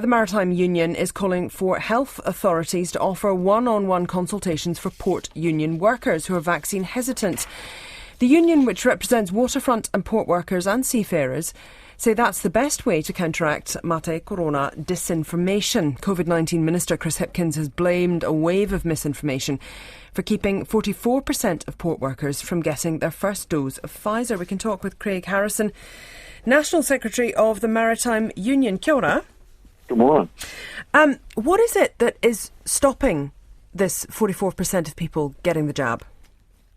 The Maritime Union is calling for health authorities to offer one-on-one consultations for port union workers who are vaccine hesitant. The union, which represents waterfront and port workers and seafarers, say that's the best way to counteract mate corona disinformation. COVID-19 Minister Chris Hipkins has blamed a wave of misinformation for keeping 44% of port workers from getting their first dose of Pfizer. We can talk with Craig Harrison, National Secretary of the Maritime Union. Kia ora. Good morning. What is it that is stopping this 44% of people getting the jab?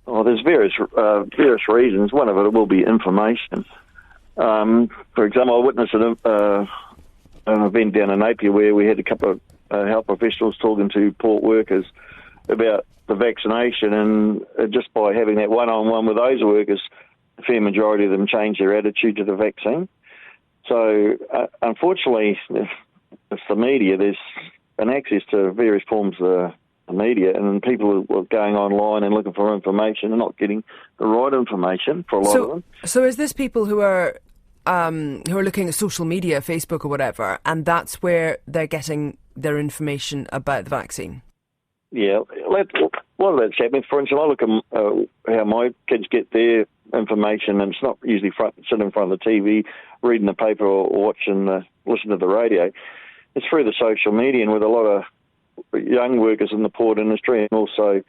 Well, there's various reasons. One of it will be information. For example, I witnessed an event down in Napier where we had a couple of health professionals talking to port workers about the vaccination, and just by having that one-on-one with those workers, a fair majority of them changed their attitude to the vaccine. So, unfortunately, it's the media. There's an access to various forms of the media, and people are going online and looking for information and not getting the right information for a lot of them. So is this people who are looking at social media, Facebook or whatever, and that's where they're getting their information about the vaccine? Yeah, a lot of that's happening. For instance, I look at how my kids get their information, and it's not usually sitting in front of the TV, reading the paper or listening to the radio. It's through the social media, and with a lot of young workers in the port industry, and also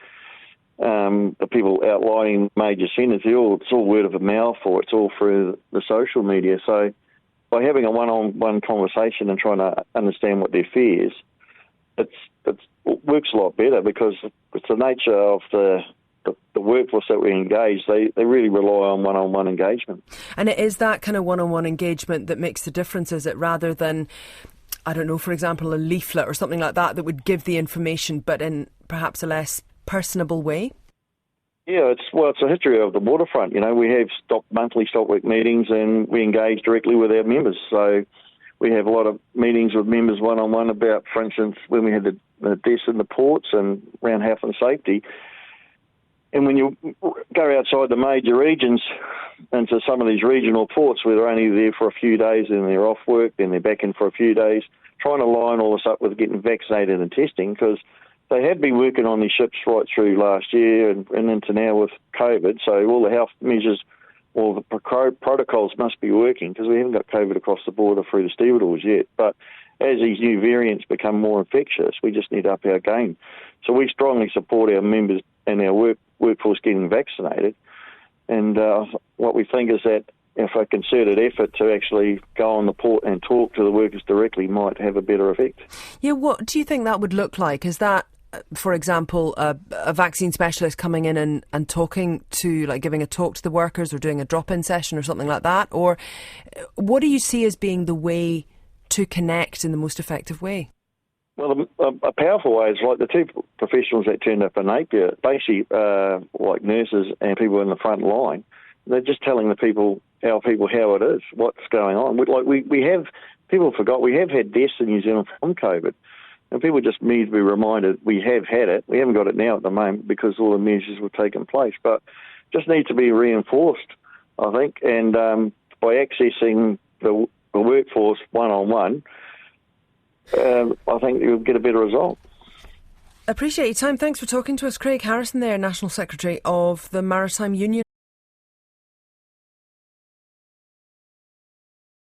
the people outlining major centres, it's all word of mouth, or it's all through the social media. So by having a one-on-one conversation and trying to understand what their fears, it works a lot better, because it's the nature of the workforce that we engage. They really rely on one-on-one engagement. And it is that kind of one-on-one engagement that makes the difference, is it, rather than, I don't know, for example, a leaflet or something like that would give the information but in perhaps a less personable way? Yeah, it's a history of the waterfront. You know, we have monthly stop work meetings, and we engage directly with our members. So we have a lot of meetings with members one-on-one about, for instance, when we had the deaths in the ports and around health and safety. And when you go outside the major regions into some of these regional ports where they're only there for a few days and they're off work, then they're back in for a few days, trying to line all this up with getting vaccinated and testing, because they had been working on these ships right through last year and into now with COVID. So all the health measures, all the protocols must be working, because we haven't got COVID across the border through the stevedores yet. But as these new variants become more infectious, we just need to up our game. So we strongly support our members and our workforce getting vaccinated. And what we think is that if a concerted effort to actually go on the port and talk to the workers directly might have a better effect. Yeah, what do you think that would look like? Is that, for example, a vaccine specialist coming in and talking to, like, giving a talk to the workers, or doing a drop-in session or something like that? Or what do you see as being the way to connect in the most effective way? Well, a powerful way is like the two professionals that turned up in Napier, basically like nurses and people in the front line. They're just telling the people how it is, what's going on. People forgot we have had deaths in New Zealand from COVID, and people just need to be reminded we have had it. We haven't got it now at the moment because all the measures were taking place, but just need to be reinforced, I think, and by accessing the workforce one-on-one, I think you'll get a better result. Appreciate your time. Thanks for talking to us. Craig Harrison there, National Secretary of the Maritime Union.